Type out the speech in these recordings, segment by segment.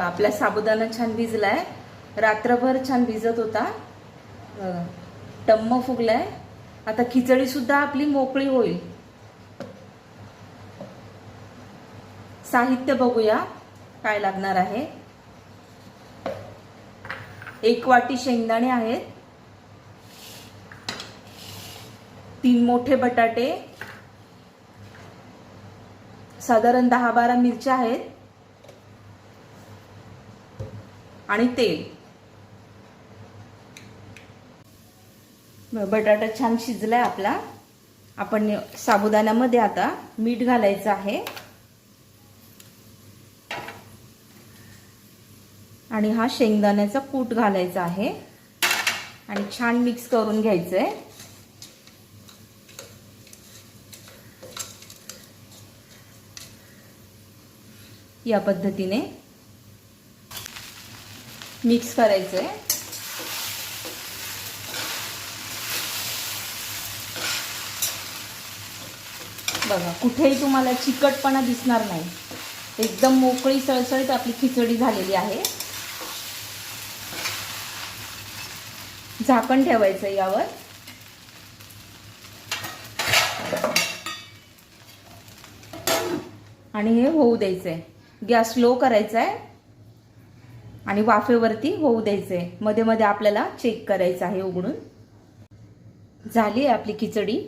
आपला साबुदाणा छान भिजलाय, रात्रभर छान भिजत होता, टम्म फुगलाय. आता खिचडी सुद्धा आपली मोकळी होईल. साहित्य बघूया काय लागणार आहे. 1 वाटी शेंगदाणे आहेत, 3 मोठे बटाटे, साधारण 10-12 मिरच्या आहेत आणि तेल. बटाटा छान शिजलाय आपला. आपण साबुदाण्यामध्ये आता मीठ घालायचं आहे आणि हा शेंगदाण्याचा कूट घालायचा आहे आणि छान मिक्स करून घ्यायचंय. या पद्धतीने मिक्स करायचंय. बघा, कुठेही तुम्हाला चिकटपणा दिसणार नाही. एकदम मोकळी सळसळीत आपली खिचडी झालेली आहे. झाकण ठेवायचं यावर. आणि हे होऊ द्यायचंय. गॅस लो करायचा आहे आणि वाफेवरती होऊ द्यायचंय. मध्ये मध्ये आपल्याला चेक करायचं आहे उघडून. झाली आहे आपली खिचडी.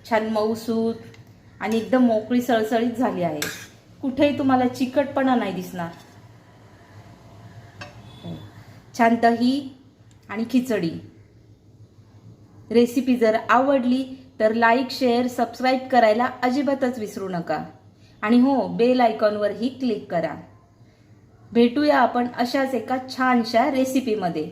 छान मऊसूत आणि एकदम मोकळी सळसळीत झाली आहे. कुठेही तुम्हाला चिकटपणा नाही दिसणार. छान दही आणि खिचडी. रेसिपी जर आवडली तर लाईक, शेअर, सबस्क्राईब करायला अजिबातच विसरू नका. आणि हो, बेल आयकॉनवरही क्लिक करा. भेटूया आपण अशाच एका छानशा रेसिपीमध्ये.